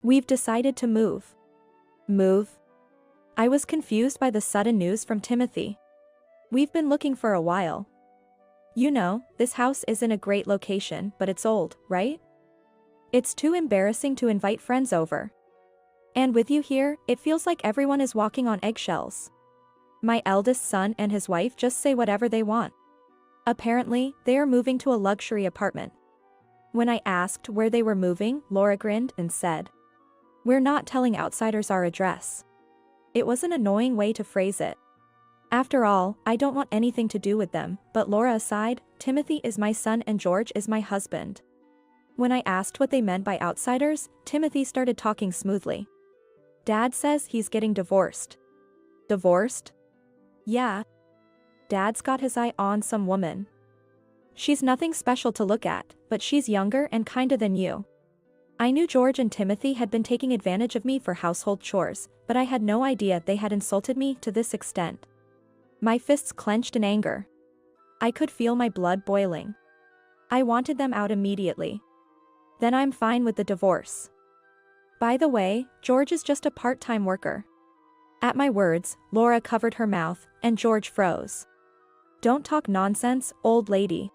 We've decided to move. Move? I was confused by the sudden news from Timothy. We've been looking for a while. You know, this house is in a great location, but it's old, right? It's too embarrassing to invite friends over. And with you here, it feels like everyone is walking on eggshells. My eldest son and his wife just say whatever they want. Apparently, they are moving to a luxury apartment. When I asked where they were moving, Laura grinned and said, "We're not telling outsiders our address." It was an annoying way to phrase it. After all, I don't want anything to do with them, but Laura aside, Timothy is my son and George is my husband. When I asked what they meant by outsiders, Timothy started talking smoothly. Dad says he's getting divorced. Divorced? Yeah. Dad's got his eye on some woman. She's nothing special to look at, but she's younger and kinda than you. I knew George and Timothy had been taking advantage of me for household chores, but I had no idea they had insulted me to this extent. My fists clenched in anger. I could feel my blood boiling. I wanted them out immediately. Then I'm fine with the divorce. By the way, George is just a part-time worker. At my words, Laura covered her mouth, and George froze. Don't talk nonsense, old lady.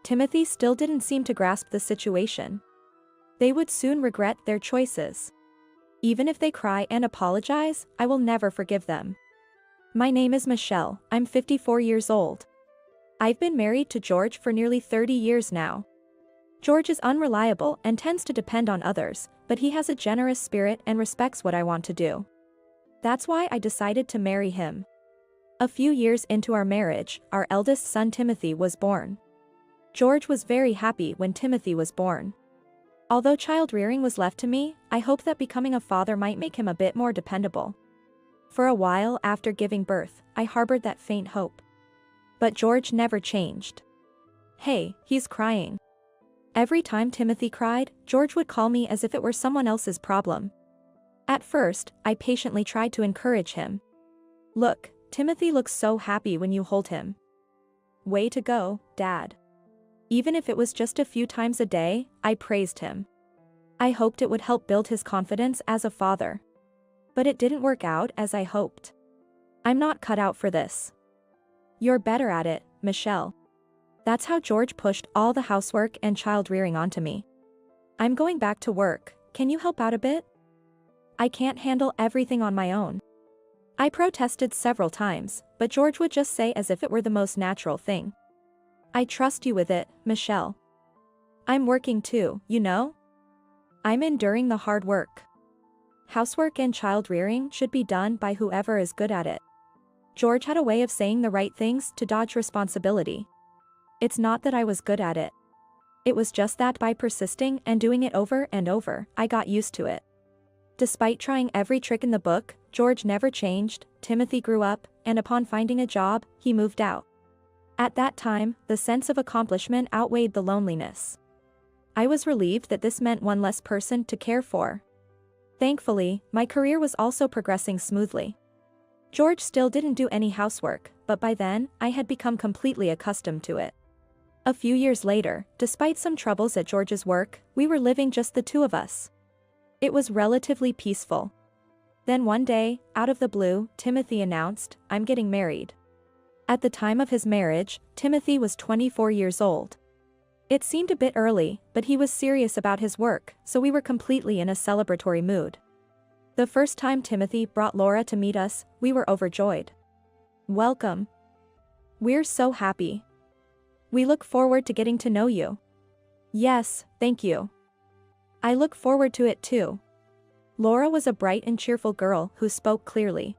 Timothy still didn't seem to grasp the situation. They would soon regret their choices. Even if they cry and apologize, I will never forgive them. My name is Michelle, I'm 54 years old. I've been married to George for nearly 30 years now. George is unreliable and tends to depend on others, but he has a generous spirit and respects what I want to do. That's why I decided to marry him. A few years into our marriage, our eldest son Timothy was born. George was very happy when Timothy was born. Although child rearing was left to me, I hoped that becoming a father might make him a bit more dependable. For a while after giving birth, I harbored that faint hope. But George never changed. Hey, he's crying. Every time Timothy cried, George would call me as if it were someone else's problem. At first, I patiently tried to encourage him. Look, Timothy looks so happy when you hold him. Way to go, Dad. Even if it was just a few times a day, I praised him. I hoped it would help build his confidence as a father. But it didn't work out as I hoped. I'm not cut out for this. You're better at it, Michelle. That's how George pushed all the housework and child rearing onto me. I'm going back to work, can you help out a bit? I can't handle everything on my own. I protested several times, but George would just say as if it were the most natural thing. I trust you with it, Michelle. I'm working too, you know? I'm enduring the hard work. Housework and child rearing should be done by whoever is good at it. George had a way of saying the right things to dodge responsibility. It's not that I was good at it. It was just that by persisting and doing it over and over, I got used to it. Despite trying every trick in the book, George never changed, Timothy grew up, and upon finding a job, he moved out. At that time, the sense of accomplishment outweighed the loneliness. I was relieved that this meant one less person to care for. Thankfully, my career was also progressing smoothly. George still didn't do any housework, but by then, I had become completely accustomed to it. A few years later, despite some troubles at George's work, we were living just the two of us. It was relatively peaceful. Then one day, out of the blue, Timothy announced, "I'm getting married." At the time of his marriage, Timothy was 24 years old. It seemed a bit early, but he was serious about his work, so we were completely in a celebratory mood. The first time Timothy brought Laura to meet us, we were overjoyed. Welcome. We're so happy. We look forward to getting to know you. Yes, thank you. I look forward to it too. Laura was a bright and cheerful girl who spoke clearly.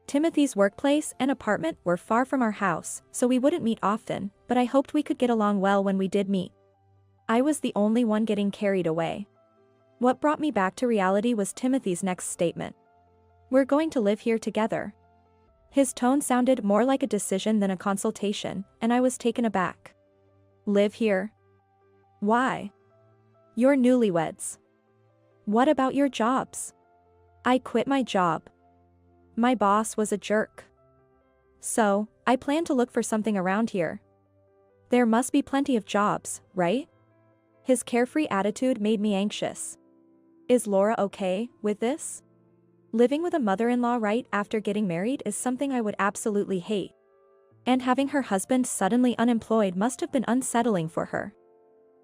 Timothy's workplace and apartment were far from our house, so we wouldn't meet often, but I hoped we could get along well when we did meet. I was the only one getting carried away. What brought me back to reality was Timothy's next statement. We're going to live here together. His tone sounded more like a decision than a consultation, and I was taken aback. Live here? Why? You're newlyweds. What about your jobs? I quit my job. My boss was a jerk. So, I plan to look for something around here. There must be plenty of jobs, right? His carefree attitude made me anxious. Is Laura okay with this? Living with a mother-in-law right after getting married is something I would absolutely hate. And having her husband suddenly unemployed must have been unsettling for her.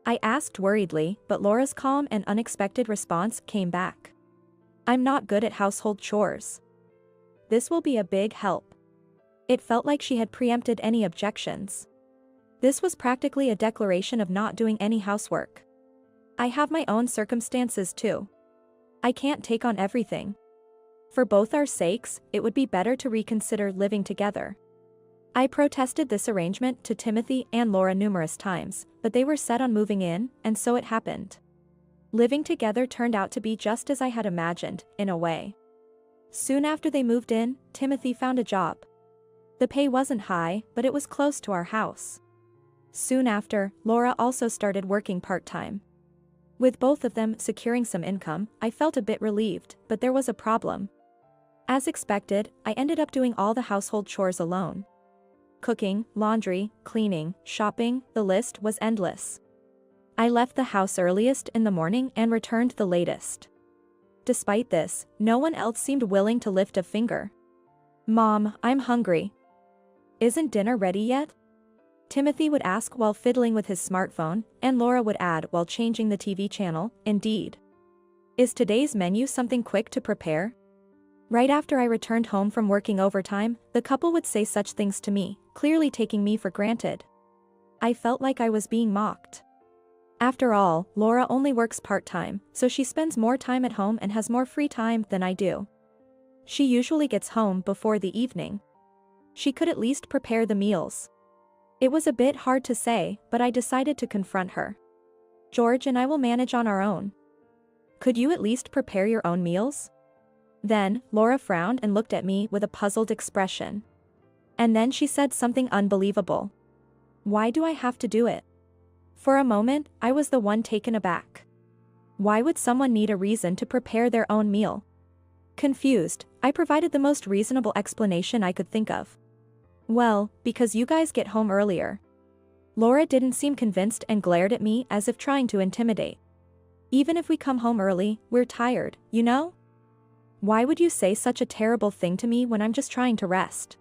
I asked worriedly, but Laura's calm and unexpected response came back. I'm not good at household chores. This will be a big help. It felt like she had preempted any objections. This was practically a declaration of not doing any housework. I have my own circumstances too. I can't take on everything. For both our sakes, it would be better to reconsider living together. I protested this arrangement to Timothy and Laura numerous times, but they were set on moving in, and so it happened. Living together turned out to be just as I had imagined, in a way. Soon after they moved in, Timothy found a job. The pay wasn't high, but it was close to our house. Soon after, Laura also started working part-time. With both of them securing some income, I felt a bit relieved, but there was a problem. As expected, I ended up doing all the household chores alone. Cooking, laundry, cleaning, shopping, the list was endless. I left the house earliest in the morning and returned the latest. Despite this, no one else seemed willing to lift a finger. Mom, I'm hungry. Isn't dinner ready yet? Timothy would ask while fiddling with his smartphone, and Laura would add while changing the TV channel, indeed. Is today's menu something quick to prepare? Right after I returned home from working overtime, the couple would say such things to me, clearly taking me for granted. I felt like I was being mocked. After all, Laura only works part-time, so she spends more time at home and has more free time than I do. She usually gets home before the evening. She could at least prepare the meals. It was a bit hard to say, but I decided to confront her. George and I will manage on our own. Could you at least prepare your own meals? Then, Laura frowned and looked at me with a puzzled expression. And then she said something unbelievable. Why do I have to do it? For a moment, I was the one taken aback. Why would someone need a reason to prepare their own meal? Confused, I provided the most reasonable explanation I could think of. Well, because you guys get home earlier. Laura didn't seem convinced and glared at me as if trying to intimidate. Even if we come home early, we're tired, you know? Why would you say such a terrible thing to me when I'm just trying to rest?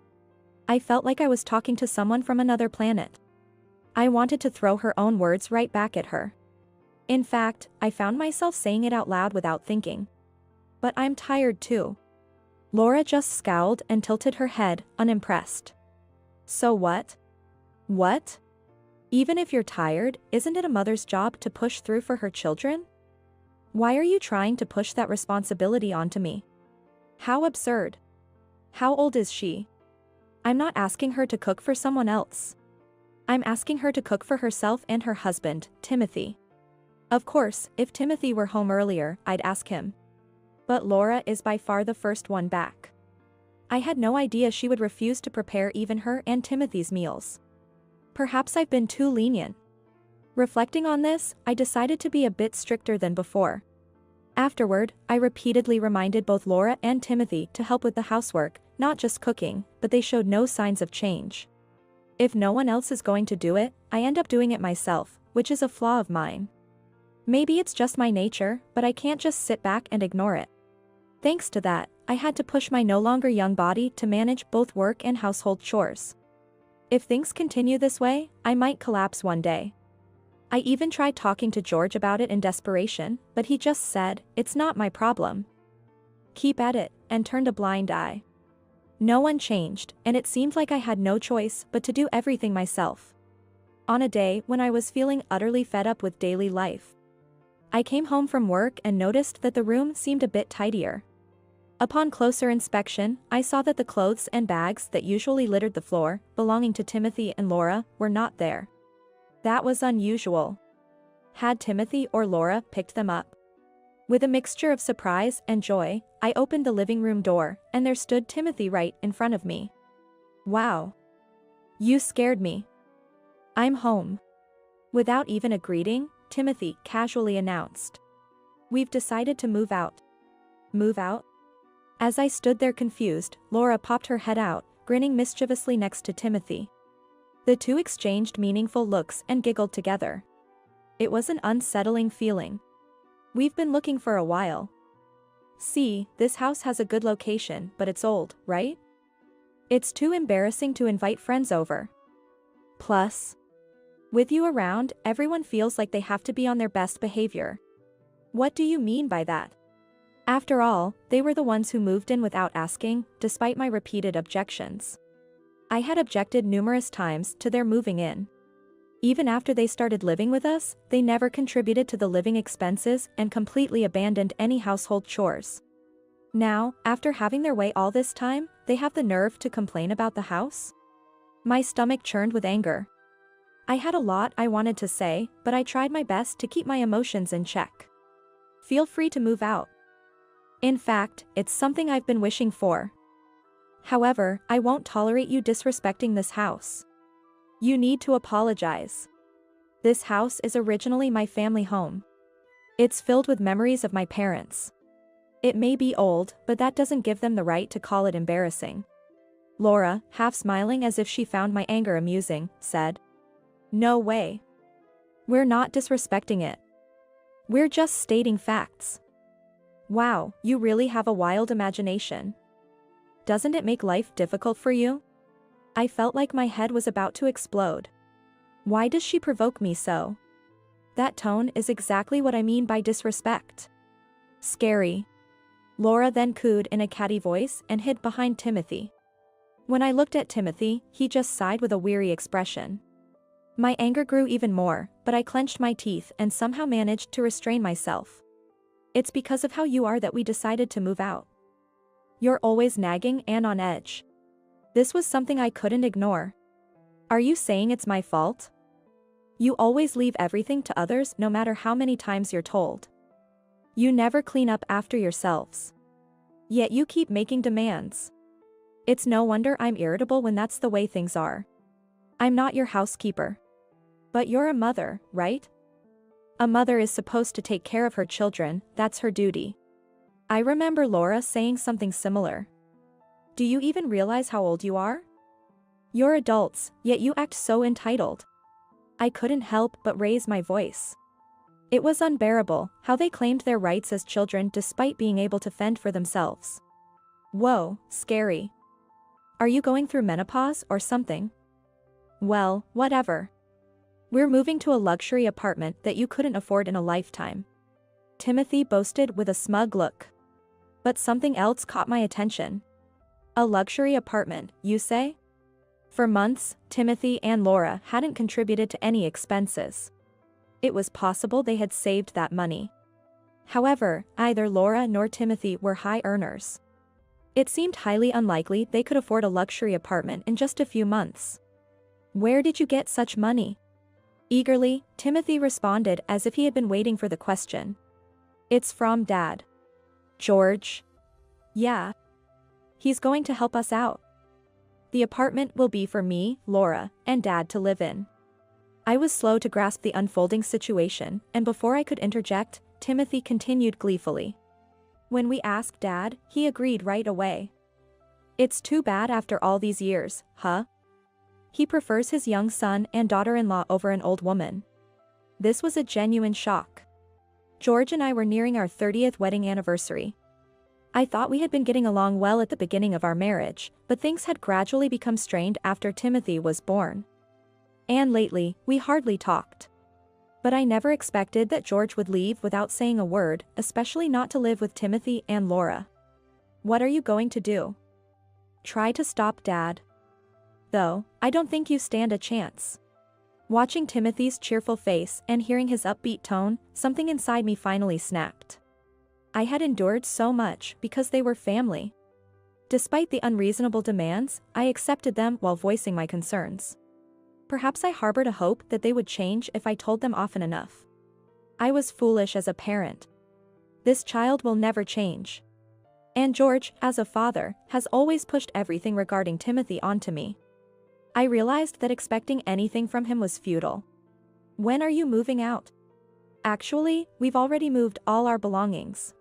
I felt like I was talking to someone from another planet. I wanted to throw her own words right back at her. In fact, I found myself saying it out loud without thinking. But I'm tired too. Laura just scowled and tilted her head, unimpressed. So what? What? Even if you're tired, isn't it a mother's job to push through for her children? Why are you trying to push that responsibility onto me? How absurd. How old is she? I'm not asking her to cook for someone else. I'm asking her to cook for herself and her husband, Timothy. Of course, if Timothy were home earlier, I'd ask him. But Laura is by far the first one back. I had no idea she would refuse to prepare even her and Timothy's meals. Perhaps I've been too lenient. Reflecting on this, I decided to be a bit stricter than before. Afterward, I repeatedly reminded both Laura and Timothy to help with the housework, not just cooking, but they showed no signs of change. If no one else is going to do it, I end up doing it myself, which is a flaw of mine. Maybe it's just my nature, but I can't just sit back and ignore it. Thanks to that, I had to push my no longer young body to manage both work and household chores. If things continue this way, I might collapse one day. I even tried talking to George about it in desperation, but he just said, "It's not my problem. Keep at it," and turned a blind eye. No one changed, and it seemed like I had no choice but to do everything myself. On a day when I was feeling utterly fed up with daily life, I came home from work and noticed that the room seemed a bit tidier. Upon closer inspection, I saw that the clothes and bags that usually littered the floor, belonging to Timothy and Laura, were not there. That was unusual. Had Timothy or Laura picked them up? With a mixture of surprise and joy, I opened the living room door, and there stood Timothy right in front of me. Wow. You scared me. I'm home. Without even a greeting, Timothy casually announced. We've decided to move out. Move out? As I stood there confused, Laura popped her head out, grinning mischievously next to Timothy. The two exchanged meaningful looks and giggled together. It was an unsettling feeling. We've been looking for a while. See, this house has a good location, but it's old, right? It's too embarrassing to invite friends over. Plus, with you around, everyone feels like they have to be on their best behavior. What do you mean by that? After all, they were the ones who moved in without asking, despite my repeated objections. I had objected numerous times to their moving in. Even after they started living with us, they never contributed to the living expenses and completely abandoned any household chores. Now, after having their way all this time, they have the nerve to complain about the house? My stomach churned with anger. I had a lot I wanted to say, but I tried my best to keep my emotions in check. Feel free to move out. In fact, it's something I've been wishing for. However, I won't tolerate you disrespecting this house. You need to apologize. This house is originally my family home. It's filled with memories of my parents. It may be old, but that doesn't give them the right to call it embarrassing. Laura, half smiling as if she found my anger amusing, said, "No way. We're not disrespecting it. We're just stating facts." Wow, you really have a wild imagination. Doesn't it make life difficult for you? I felt like my head was about to explode. Why does she provoke me so? That tone is exactly what I mean by disrespect. Scary. Laura then cooed in a catty voice and hid behind Timothy. When I looked at Timothy, he just sighed with a weary expression. My anger grew even more, but I clenched my teeth and somehow managed to restrain myself. It's because of how you are that we decided to move out. You're always nagging and on edge. This was something I couldn't ignore. Are you saying it's my fault? You always leave everything to others no matter how many times you're told. You never clean up after yourselves. Yet you keep making demands. It's no wonder I'm irritable when that's the way things are. I'm not your housekeeper. But you're a mother, right? A mother is supposed to take care of her children, that's her duty. I remember Laura saying something similar. Do you even realize how old you are? You're adults, yet you act so entitled. I couldn't help but raise my voice. It was unbearable how they claimed their rights as children despite being able to fend for themselves. Whoa, scary. Are you going through menopause or something? Well, whatever. We're moving to a luxury apartment that you couldn't afford in a lifetime. Timothy boasted with a smug look. But something else caught my attention. A luxury apartment, you say? For months, Timothy and Laura hadn't contributed to any expenses. It was possible they had saved that money. However, neither Laura nor Timothy were high earners. It seemed highly unlikely they could afford a luxury apartment in just a few months. Where did you get such money? Eagerly, Timothy responded as if he had been waiting for the question. It's from Dad. George? Yeah. He's going to help us out. The apartment will be for me, Laura, and Dad to live in. I was slow to grasp the unfolding situation, and before I could interject, Timothy continued gleefully. When we asked Dad, he agreed right away. It's too bad after all these years, huh? He prefers his young son and daughter-in-law over an old woman. This was a genuine shock. George and I were nearing our 30th wedding anniversary. I thought we had been getting along well at the beginning of our marriage, but things had gradually become strained after Timothy was born. And lately, we hardly talked. But I never expected that George would leave without saying a word, especially not to live with Timothy and Laura. What are you going to do? Try to stop Dad. Though, I don't think you stand a chance. Watching Timothy's cheerful face and hearing his upbeat tone, something inside me finally snapped. I had endured so much because they were family. Despite the unreasonable demands, I accepted them while voicing my concerns. Perhaps I harbored a hope that they would change if I told them often enough. I was foolish as a parent. This child will never change. And George, as a father, has always pushed everything regarding Timothy onto me. I realized that expecting anything from him was futile. When are you moving out? Actually, we've already moved all our belongings.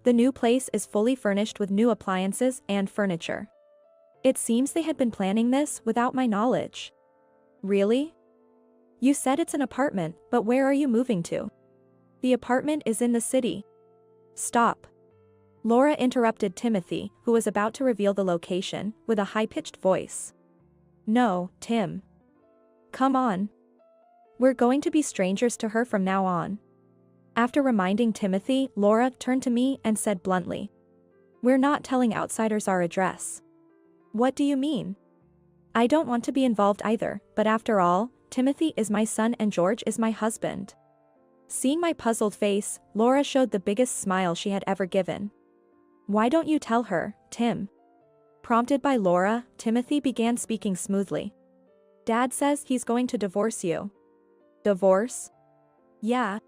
The new place is fully furnished with new appliances and furniture. It seems they had been planning this without my knowledge. Really? You said it's an apartment, but where are you moving to? The apartment is in the city. Stop. Laura interrupted Timothy, who was about to reveal the location, with a high-pitched voice. No, Tim. Come on. We're going to be strangers to her from now on. After reminding Timothy, Laura turned to me and said bluntly. We're not telling outsiders our address. What do you mean? I don't want to be involved either, but after all, Timothy is my son and George is my husband. Seeing my puzzled face, Laura showed the biggest smile she had ever given. Why don't you tell her, Tim? Prompted by Laura, Timothy began speaking smoothly. Dad says he's going to divorce you. Divorce? Yeah.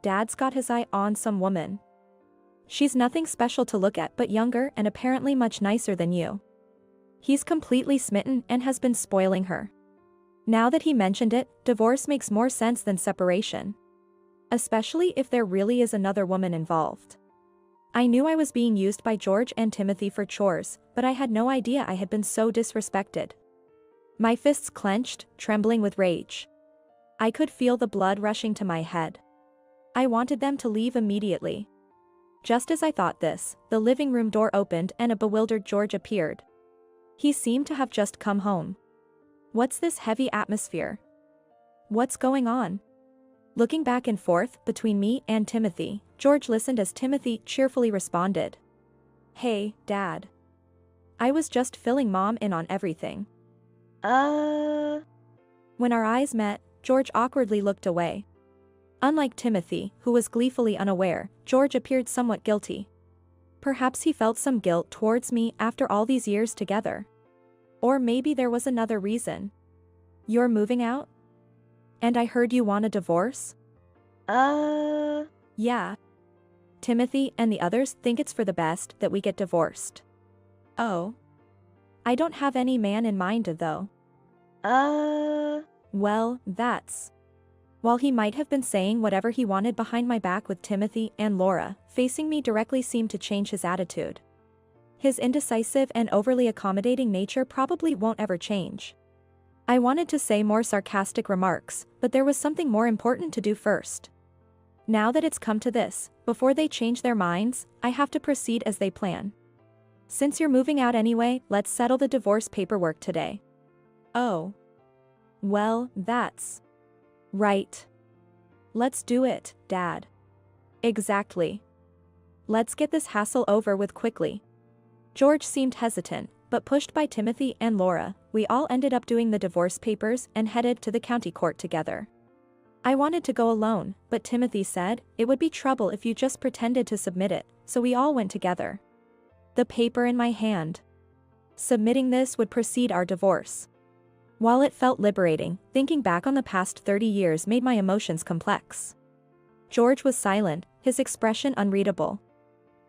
Dad's got his eye on some woman. She's nothing special to look at but younger and apparently much nicer than you. He's completely smitten and has been spoiling her. Now that he mentioned it, divorce makes more sense than separation. Especially if there really is another woman involved. I knew I was being used by George and Timothy for chores, but I had no idea I had been so disrespected. My fists clenched, trembling with rage. I could feel the blood rushing to my head. I wanted them to leave immediately. Just as I thought this, the living room door opened and a bewildered George appeared. He seemed to have just come home. What's this heavy atmosphere? What's going on? Looking back and forth between me and Timothy, George listened as Timothy cheerfully responded. Hey, Dad. I was just filling Mom in on everything. When our eyes met, George awkwardly looked away. Unlike Timothy, who was gleefully unaware, George appeared somewhat guilty. Perhaps he felt some guilt towards me after all these years together. Or maybe there was another reason. You're moving out? And I heard you want a divorce? Yeah. Timothy and the others think it's for the best that we get divorced. Oh. I don't have any man in mind though. Well, that's. While he might have been saying whatever he wanted behind my back with Timothy and Laura, facing me directly seemed to change his attitude. His indecisive and overly accommodating nature probably won't ever change. I wanted to say more sarcastic remarks, but there was something more important to do first. Now that it's come to this, before they change their minds, I have to proceed as they plan. Since you're moving out anyway, let's settle the divorce paperwork today. Oh. Well, that's. Right. Let's do it, Dad. Exactly. Let's get this hassle over with quickly. George seemed hesitant, but pushed by Timothy and Laura, we all ended up doing the divorce papers and headed to the county court together. I wanted to go alone, but Timothy said it would be trouble if you just pretended to submit it, so we all went together. The paper in my hand. Submitting this would precede our divorce. While it felt liberating, thinking back on the past 30 years made my emotions complex. George was silent, his expression unreadable.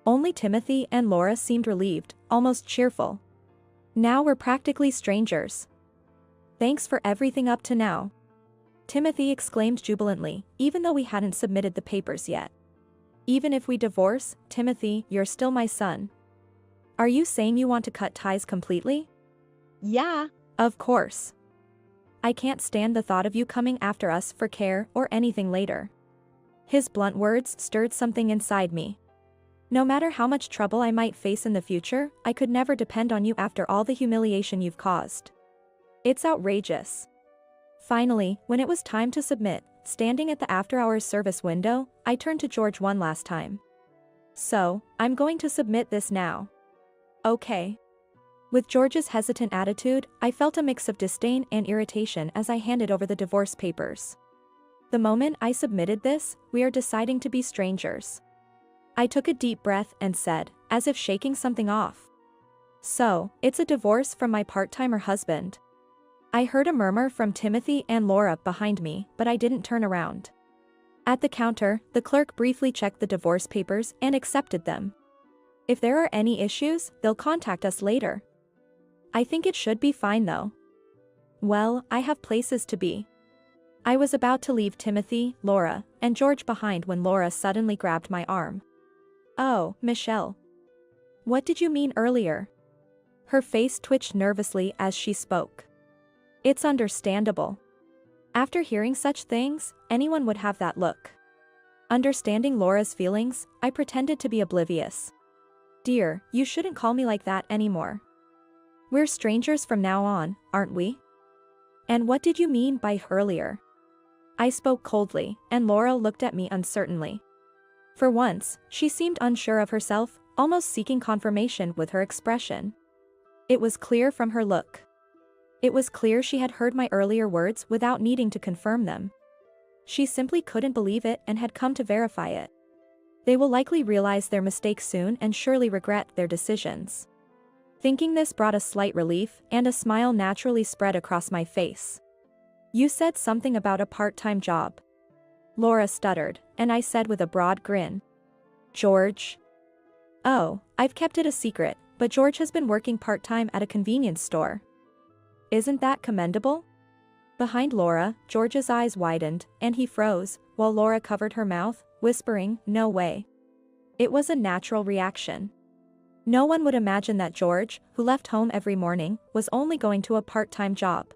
Only Timothy and Laura seemed relieved, almost cheerful. Now we're practically strangers. Thanks for everything up to now. Timothy exclaimed jubilantly, even though we hadn't submitted the papers yet. Even if we divorce, Timothy, you're still my son. Are you saying you want to cut ties completely? Yeah, of course. I can't stand the thought of you coming after us for care or anything later. His blunt words stirred something inside me. No matter how much trouble I might face in the future, I could never depend on you after all the humiliation you've caused. It's outrageous. Finally, when it was time to submit, standing at the after-hours service window, I turned to George one last time. So, I'm going to submit this now. Okay. With George's hesitant attitude, I felt a mix of disdain and irritation as I handed over the divorce papers. The moment I submitted this, we are deciding to be strangers. I took a deep breath and said, as if shaking something off. So, it's a divorce from my part-timer husband. I heard a murmur from Timothy and Laura behind me, but I didn't turn around. At the counter, the clerk briefly checked the divorce papers and accepted them. If there are any issues, they'll contact us later. I think it should be fine though. Well, I have places to be. I was about to leave Timothy, Laura, and George behind when Laura suddenly grabbed my arm. Oh, Michelle. What did you mean earlier? Her face twitched nervously as she spoke. It's understandable. After hearing such things, anyone would have that look. Understanding Laura's feelings, I pretended to be oblivious. Dear, you shouldn't call me like that anymore. We're strangers from now on, aren't we? And what did you mean by earlier? I spoke coldly, and Laura looked at me uncertainly. For once, she seemed unsure of herself, almost seeking confirmation with her expression. It was clear from her look. It was clear she had heard my earlier words without needing to confirm them. She simply couldn't believe it and had come to verify it. They will likely realize their mistake soon and surely regret their decisions. Thinking this brought a slight relief, and a smile naturally spread across my face. You said something about a part-time job. Laura stuttered, and I said with a broad grin. George? Oh, I've kept it a secret, but George has been working part-time at a convenience store. Isn't that commendable? Behind Laura, George's eyes widened, and he froze, while Laura covered her mouth, whispering, no way. It was a natural reaction. No one would imagine that George, who left home every morning, was only going to a part-time job.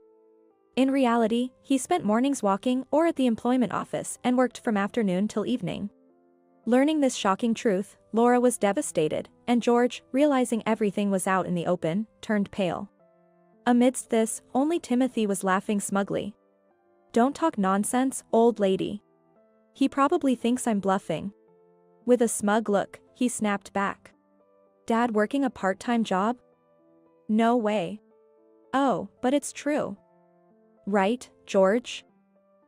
In reality, he spent mornings walking or at the employment office and worked from afternoon till evening. Learning this shocking truth, Laura was devastated, and George, realizing everything was out in the open, turned pale. Amidst this, only Timothy was laughing smugly. Don't talk nonsense, old lady. He probably thinks I'm bluffing. With a smug look, he snapped back. Dad working a part-time job? No way. Oh, but it's true. Right, George?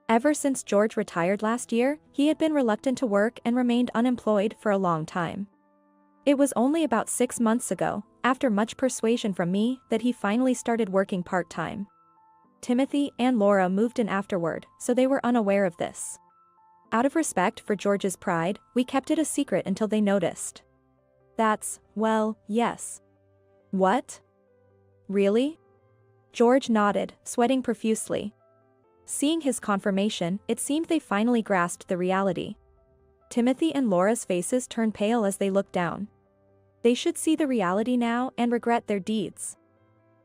Ever since George retired last year, he had been reluctant to work and remained unemployed for a long time. It was only about 6 months ago, after much persuasion from me, that he finally started working part-time. Timothy and Laura moved in afterward, so they were unaware of this. Out of respect for George's pride, we kept it a secret until they noticed. That's, well, yes. What? Really? George nodded, sweating profusely. Seeing his confirmation, it seemed they finally grasped the reality. Timothy and Laura's faces turned pale as they looked down. They should see the reality now and regret their deeds.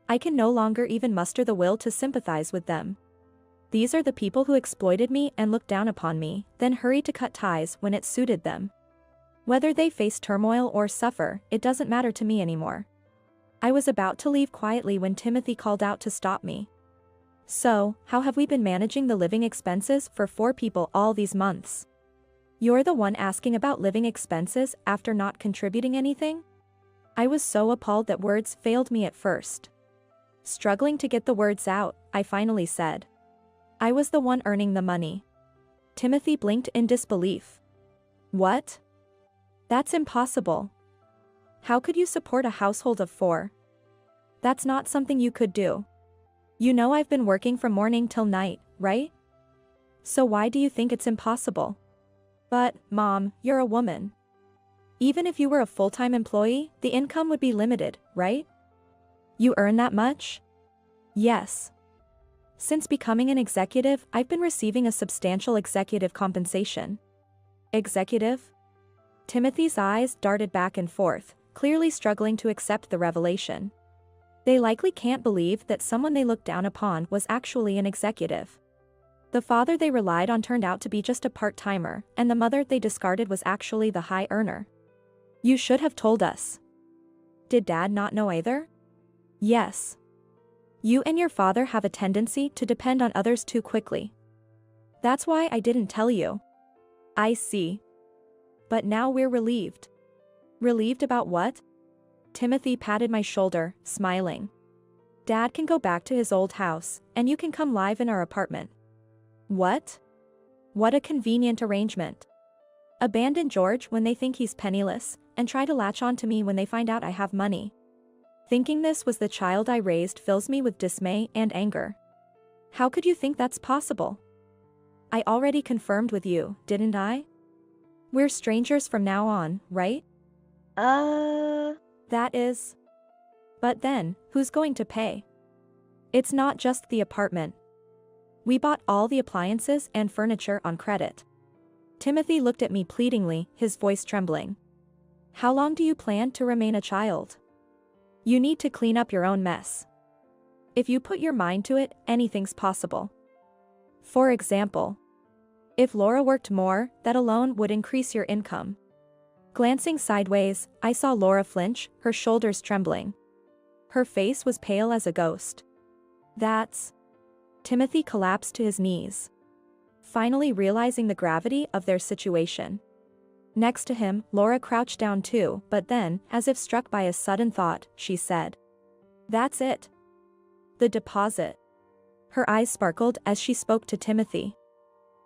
I can no longer even muster the will to sympathize with them. These are the people who exploited me and looked down upon me, then hurried to cut ties when it suited them. Whether they face turmoil or suffer, it doesn't matter to me anymore. I was about to leave quietly when Timothy called out to stop me. So, how have we been managing the living expenses for 4 people all these months? You're the one asking about living expenses after not contributing anything? I was so appalled that words failed me at first. Struggling to get the words out, I finally said. I was the one earning the money. Timothy blinked in disbelief. What? That's impossible. How could you support a household of 4? That's not something you could do. You know I've been working from morning till night, right? So why do you think it's impossible? But, Mom, you're a woman. Even if you were a full-time employee, the income would be limited, right? You earn that much? Yes. Since becoming an executive, I've been receiving a substantial executive compensation. Executive? Timothy's eyes darted back and forth, clearly struggling to accept the revelation. They likely can't believe that someone they looked down upon was actually an executive. The father they relied on turned out to be just a part-timer, and the mother they discarded was actually the high earner. You should have told us. Did Dad not know either? Yes. You and your father have a tendency to depend on others too quickly. That's why I didn't tell you. I see. But now we're relieved. Relieved about what? Timothy patted my shoulder, smiling. Dad can go back to his old house, and you can come live in our apartment. What? What a convenient arrangement. Abandon George when they think he's penniless, and try to latch on to me when they find out I have money. Thinking this was the child I raised fills me with dismay and anger. How could you think that's possible? I already confirmed with you, didn't I? We're strangers from now on, right? That is. But then, who's going to pay? It's not just the apartment. We bought all the appliances and furniture on credit. Timothy looked at me pleadingly, his voice trembling. How long do you plan to remain a child? You need to clean up your own mess. If you put your mind to it, anything's possible. For example. If Laura worked more, that alone would increase your income. Glancing sideways, I saw Laura flinch, her shoulders trembling. Her face was pale as a ghost. That's... Timothy collapsed to his knees, finally realizing the gravity of their situation. Next to him, Laura crouched down too, but then, as if struck by a sudden thought, she said, "That's it. The deposit." Her eyes sparkled as she spoke to Timothy.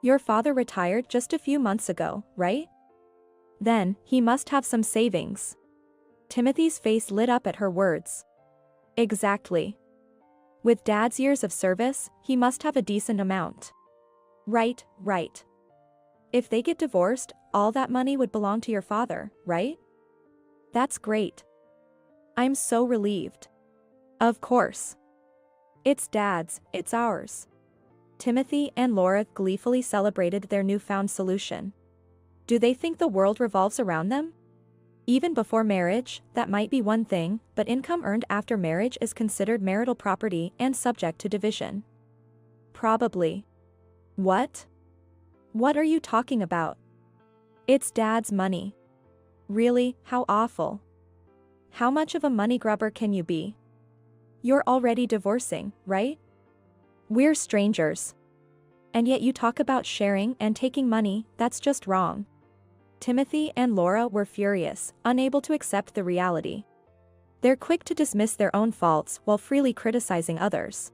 "Your father retired just a few months ago, right? Then, he must have some savings." Timothy's face lit up at her words. "Exactly. With Dad's years of service, he must have a decent amount." Right. If they get divorced, all that money would belong to your father, right? That's great. I'm so relieved. Of course. It's Dad's, it's ours. Timothy and Laura gleefully celebrated their newfound solution. Do they think the world revolves around them? Even before marriage, that might be one thing, but income earned after marriage is considered marital property and subject to division. Probably. What? What are you talking about? It's Dad's money. Really, how awful. How much of a money grubber can you be? You're already divorcing, right? We're strangers. And yet you talk about sharing and taking money, that's just wrong. Timothy and Laura were furious, unable to accept the reality. They're quick to dismiss their own faults while freely criticizing others.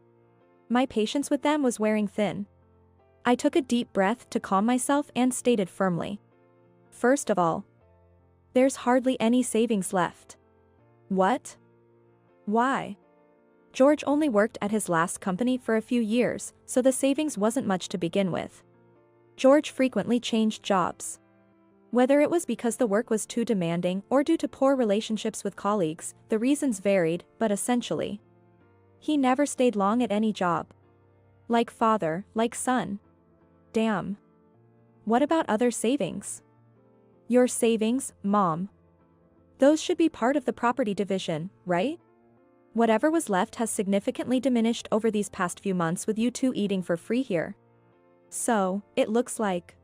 My patience with them was wearing thin. I took a deep breath to calm myself and stated firmly. First of all, there's hardly any savings left. What? Why? George only worked at his last company for a few years, so the savings wasn't much to begin with. George frequently changed jobs. Whether it was because the work was too demanding or due to poor relationships with colleagues, the reasons varied, but essentially, he never stayed long at any job. Like father, like son. Damn. What about other savings? Your savings, Mom. Those should be part of the property division, right? Whatever was left has significantly diminished over these past few months with you two eating for free here. So, it looks like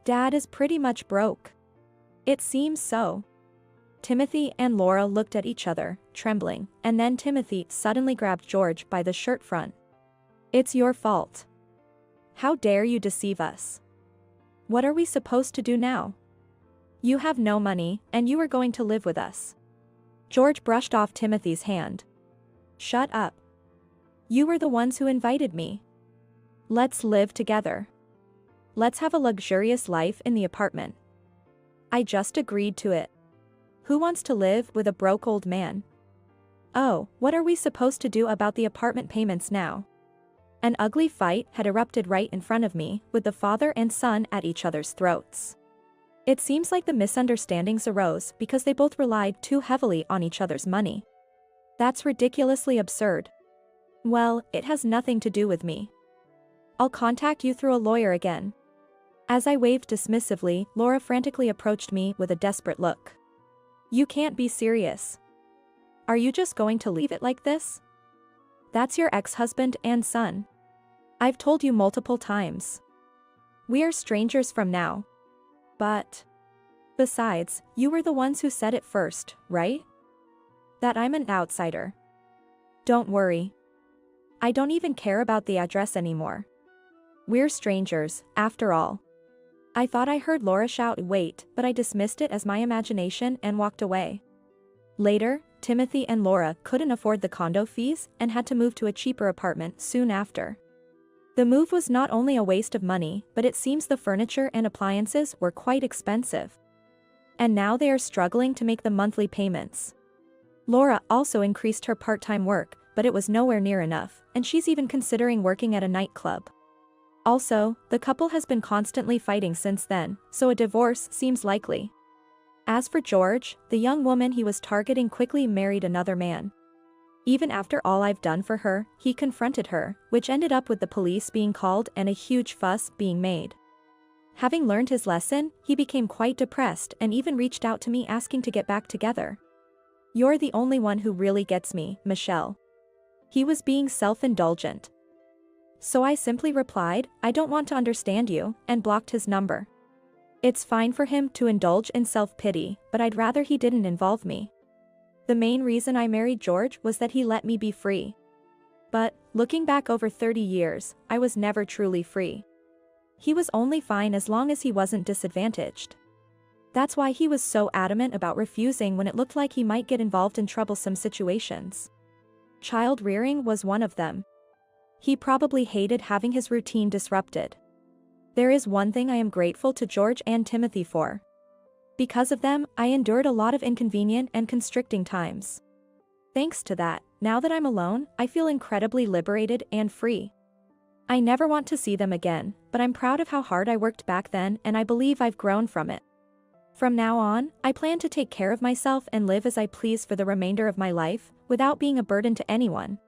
Dad is pretty much broke. It seems so. Timothy and Laura looked at each other, trembling, and then Timothy suddenly grabbed George by the shirt front. It's your fault. How dare you deceive us? What are we supposed to do now? You have no money, and you are going to live with us. George brushed off Timothy's hand. Shut up. You were the ones who invited me. Let's live together. Let's have a luxurious life in the apartment. I just agreed to it. Who wants to live with a broke old man? Oh, what are we supposed to do about the apartment payments now? An ugly fight had erupted right in front of me, with the father and son at each other's throats. It seems like the misunderstandings arose because they both relied too heavily on each other's money. That's ridiculously absurd. Well, it has nothing to do with me. I'll contact you through a lawyer again. As I waved dismissively, Laura frantically approached me with a desperate look. You can't be serious. Are you just going to leave it like this? That's your ex-husband and son. I've told you multiple times. We are strangers from now. But besides, you were the ones who said it first, right? That I'm an outsider. Don't worry. I don't even care about the address anymore. We're strangers, after all. I thought I heard Laura shout wait, but I dismissed it as my imagination and walked away. Later, Timothy and Laura couldn't afford the condo fees and had to move to a cheaper apartment soon after. The move was not only a waste of money, but it seems the furniture and appliances were quite expensive. And now they are struggling to make the monthly payments. Laura also increased her part-time work, but it was nowhere near enough, and she's even considering working at a nightclub. Also, the couple has been constantly fighting since then, so a divorce seems likely. As for George, the young woman he was targeting quickly married another man. Even after all I've done for her, he confronted her, which ended up with the police being called and a huge fuss being made. Having learned his lesson, he became quite depressed and even reached out to me asking to get back together. You're the only one who really gets me, Michelle. He was being self-indulgent. So I simply replied, "I don't want to understand you," and blocked his number. It's fine for him to indulge in self-pity, but I'd rather he didn't involve me. The main reason I married George was that he let me be free. But, looking back over 30 years, I was never truly free. He was only fine as long as he wasn't disadvantaged. That's why he was so adamant about refusing when it looked like he might get involved in troublesome situations. Child rearing was one of them. He probably hated having his routine disrupted. There is one thing I am grateful to George and Timothy for. Because of them, I endured a lot of inconvenient and constricting times. Thanks to that, now that I'm alone, I feel incredibly liberated and free. I never want to see them again, but I'm proud of how hard I worked back then, and I believe I've grown from it. From now on, I plan to take care of myself and live as I please for the remainder of my life, without being a burden to anyone.